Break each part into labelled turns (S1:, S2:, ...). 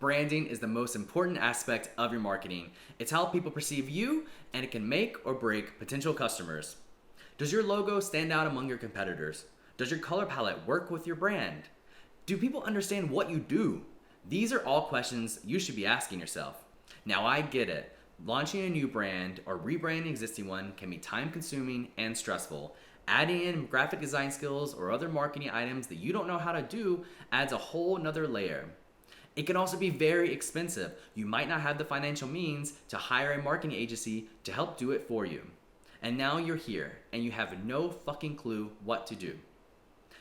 S1: branding is the most important aspect of your marketing. It's how people perceive you, and it can make or break potential customers. Does your logo stand out among your competitors? Does your color palette work with your brand? Do people understand what you do? These are all questions you should be asking yourself. Now, I get it. Launching a new brand or rebranding an existing one can be time consuming and stressful. Adding in graphic design skills or other marketing items that you don't know how to do adds a whole nother layer. It can also be very expensive. You might not have the financial means to hire a marketing agency to help do it for you. And now you're here and you have no fucking clue what to do.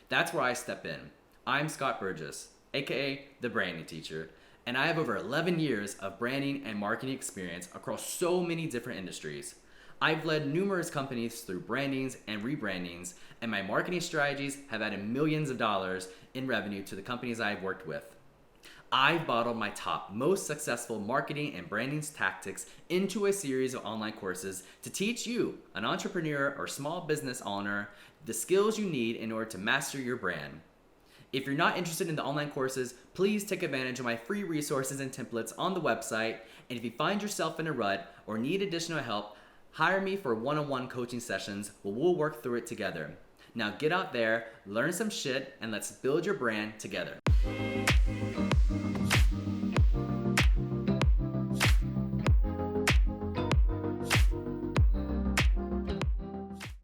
S1: That's where I step in. I'm Scott Burgess, aka the branding teacher, and I have over 11 years of branding and marketing experience across so many different industries. I've led numerous companies through brandings and rebrandings, and my marketing strategies have added millions of dollars in revenue to the companies I've worked with. I've bottled my top, most successful marketing and branding tactics into a series of online courses to teach you, an entrepreneur or small business owner, the skills you need in order to master your brand. If you're not interested in the online courses, please take advantage of my free resources and templates on the website. And if you find yourself in a rut or need additional help, hire me for one-on-one coaching sessions where we'll work through it together. Now get out there, learn some shit, and let's build your brand together.